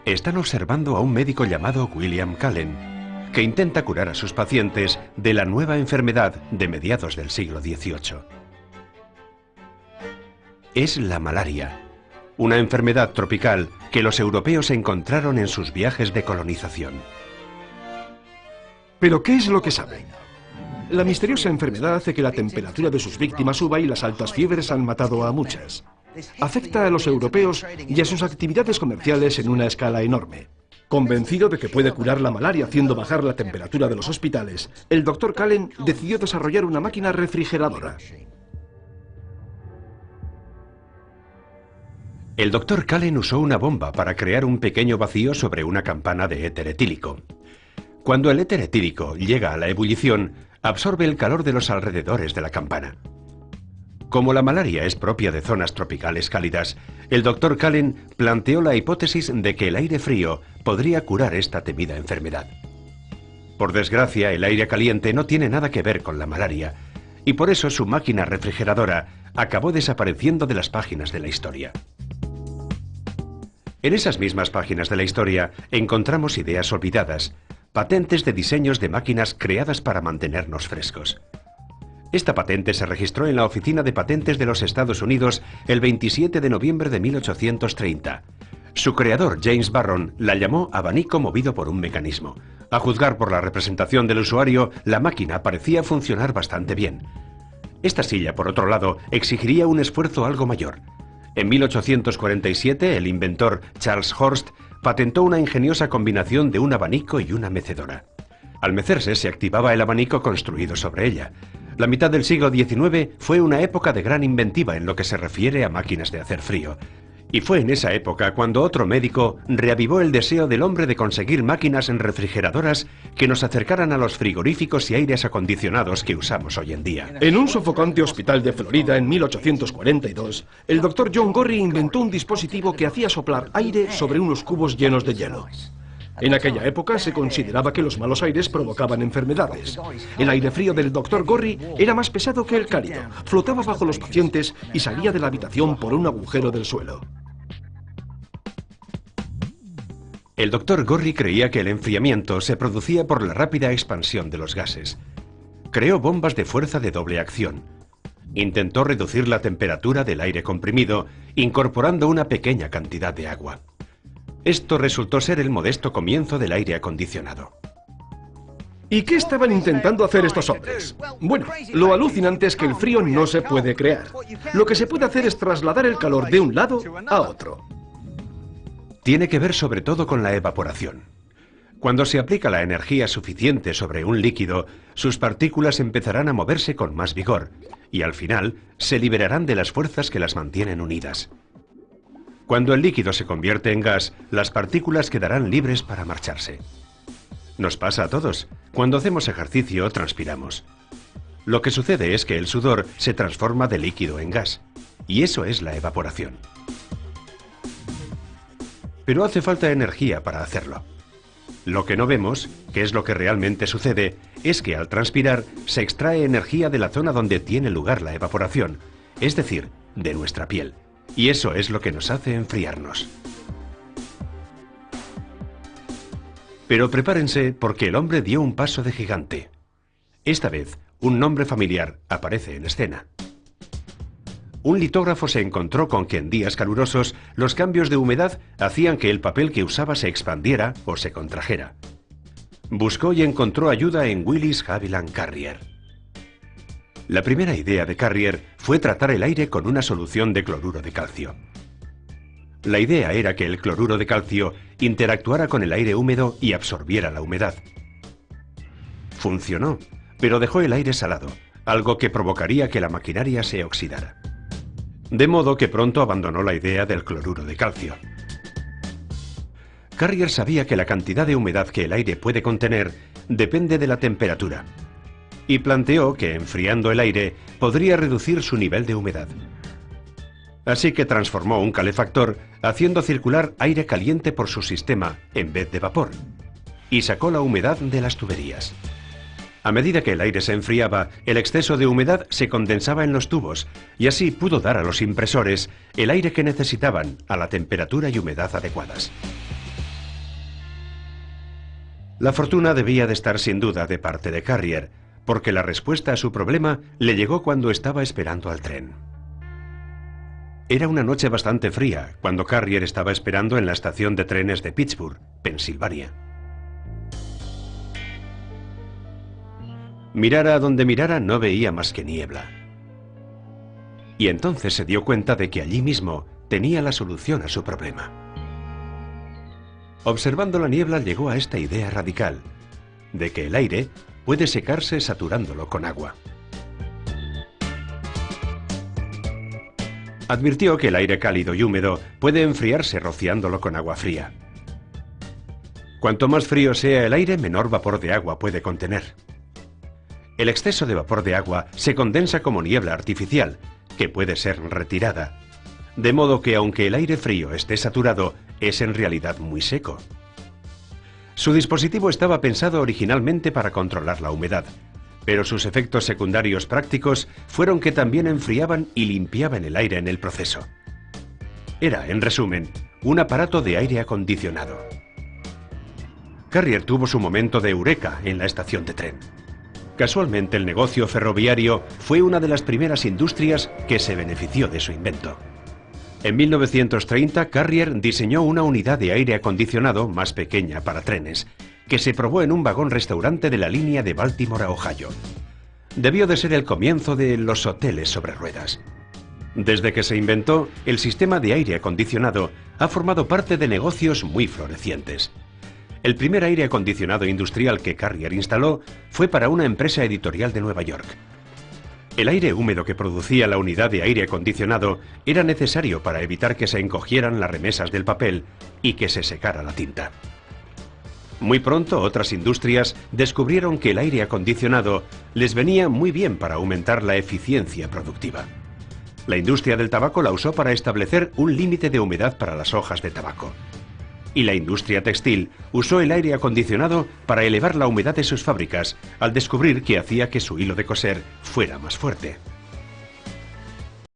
Están observando a un médico llamado William Cullen, que intenta curar a sus pacientes de la nueva enfermedad de mediados del siglo XVIII. Es la malaria, una enfermedad tropical que los europeos encontraron en sus viajes de colonización. ¿Pero qué es lo que saben? La misteriosa enfermedad hace que la temperatura de sus víctimas suba y las altas fiebres han matado a muchas. Afecta a los europeos y a sus actividades comerciales en una escala enorme. Convencido de que puede curar la malaria haciendo bajar la temperatura de los hospitales, el Dr. Cullen decidió desarrollar una máquina refrigeradora. El Dr. Cullen usó una bomba para crear un pequeño vacío sobre una campana de éter etílico. Cuando el éter etílico llega a la ebullición, absorbe el calor de los alrededores de la campana. Como la malaria es propia de zonas tropicales cálidas, el Dr. Cullen planteó la hipótesis de que el aire frío podría curar esta temida enfermedad. Por desgracia, el aire caliente no tiene nada que ver con la malaria, y por eso su máquina refrigeradora acabó desapareciendo de las páginas de la historia. En esas mismas páginas de la historia encontramos ideas olvidadas, patentes de diseños de máquinas creadas para mantenernos frescos. Esta patente se registró en la Oficina de Patentes de los Estados Unidos el 27 de noviembre de 1830. Su creador, James Barron, la llamó abanico movido por un mecanismo. A juzgar por la representación del usuario, la máquina parecía funcionar bastante bien. Esta silla, por otro lado, exigiría un esfuerzo algo mayor. En 1847, el inventor Charles Horst patentó una ingeniosa combinación de un abanico y una mecedora. Al mecerse, se activaba el abanico construido sobre ella. La mitad del siglo XIX fue una época de gran inventiva en lo que se refiere a máquinas de hacer frío. Y fue en esa época cuando otro médico reavivó el deseo del hombre de conseguir máquinas refrigeradoras que nos acercaran a los frigoríficos y aires acondicionados que usamos hoy en día. En un sofocante hospital de Florida en 1842, el Dr. John Gorrie inventó un dispositivo que hacía soplar aire sobre unos cubos llenos de hielo. En aquella época se consideraba que los malos aires provocaban enfermedades. El aire frío del Dr. Gorrie era más pesado que el cálido, flotaba bajo los pacientes y salía de la habitación por un agujero del suelo. El Dr. Gorrie creía que el enfriamiento se producía por la rápida expansión de los gases. Creó bombas de fuerza de doble acción. Intentó reducir la temperatura del aire comprimido, incorporando una pequeña cantidad de agua. Esto resultó ser el modesto comienzo del aire acondicionado. ¿Y qué estaban intentando hacer estos hombres? Bueno, lo alucinante es que el frío no se puede crear. Lo que se puede hacer es trasladar el calor de un lado a otro. Tiene que ver sobre todo con la evaporación. Cuando se aplica la energía suficiente sobre un líquido, sus partículas empezarán a moverse con más vigor y al final se liberarán de las fuerzas que las mantienen unidas. Cuando el líquido se convierte en gas, las partículas quedarán libres para marcharse. Nos pasa a todos. Cuando hacemos ejercicio, transpiramos. Lo que sucede es que el sudor se transforma de líquido en gas, y eso es la evaporación. Pero hace falta energía para hacerlo. Lo que no vemos, que es lo que realmente sucede, es que al transpirar se extrae energía de la zona donde tiene lugar la evaporación, es decir, de nuestra piel. Y eso es lo que nos hace enfriarnos. Pero prepárense porque el hombre dio un paso de gigante. Esta vez, un nombre familiar aparece en escena. Un litógrafo se encontró con que en días calurosos los cambios de humedad hacían que el papel que usaba se expandiera o se contrajera. Buscó y encontró ayuda en Willis Haviland Carrier. La primera idea de Carrier fue tratar el aire con una solución de cloruro de calcio. La idea era que el cloruro de calcio interactuara con el aire húmedo y absorbiera la humedad. Funcionó, pero dejó el aire salado, algo que provocaría que la maquinaria se oxidara. De modo que pronto abandonó la idea del cloruro de calcio. Carrier sabía que la cantidad de humedad que el aire puede contener depende de la temperatura, y planteó que enfriando el aire podría reducir su nivel de humedad. Así que transformó un calefactor haciendo circular aire caliente por su sistema en vez de vapor, y sacó la humedad de las tuberías. A medida que el aire se enfriaba, el exceso de humedad se condensaba en los tubos, y así pudo dar a los impresores el aire que necesitaban a la temperatura y humedad adecuadas. La fortuna debía de estar sin duda de parte de Carrier, porque la respuesta a su problema le llegó cuando estaba esperando al tren. Era una noche bastante fría cuando Carrier estaba esperando en la estación de trenes de Pittsburgh, Pensilvania. Mirara a donde mirara, no veía más que niebla. Y entonces se dio cuenta de que allí mismo tenía la solución a su problema. Observando la niebla llegó a esta idea radical, de que el aire puede secarse saturándolo con agua. Advirtió que el aire cálido y húmedo puede enfriarse rociándolo con agua fría. Cuanto más frío sea el aire, menor vapor de agua puede contener. El exceso de vapor de agua se condensa como niebla artificial, que puede ser retirada, de modo que aunque el aire frío esté saturado, es en realidad muy seco. Su dispositivo estaba pensado originalmente para controlar la humedad, pero sus efectos secundarios prácticos fueron que también enfriaban y limpiaban el aire en el proceso. Era, en resumen, un aparato de aire acondicionado. Carrier tuvo su momento de eureka en la estación de tren. Casualmente, el negocio ferroviario fue una de las primeras industrias que se benefició de su invento. En 1930, Carrier diseñó una unidad de aire acondicionado más pequeña para trenes, que se probó en un vagón-restaurante de la línea de Baltimore a Ohio. Debió de ser el comienzo de los hoteles sobre ruedas. Desde que se inventó, el sistema de aire acondicionado ha formado parte de negocios muy florecientes. El primer aire acondicionado industrial que Carrier instaló fue para una empresa editorial de Nueva York. El aire húmedo que producía la unidad de aire acondicionado era necesario para evitar que se encogieran las remesas del papel y que se secara la tinta. Muy pronto otras industrias descubrieron que el aire acondicionado les venía muy bien para aumentar la eficiencia productiva. La industria del tabaco la usó para establecer un límite de humedad para las hojas de tabaco. Y la industria textil usó el aire acondicionado para elevar la humedad de sus fábricas, al descubrir que hacía que su hilo de coser fuera más fuerte.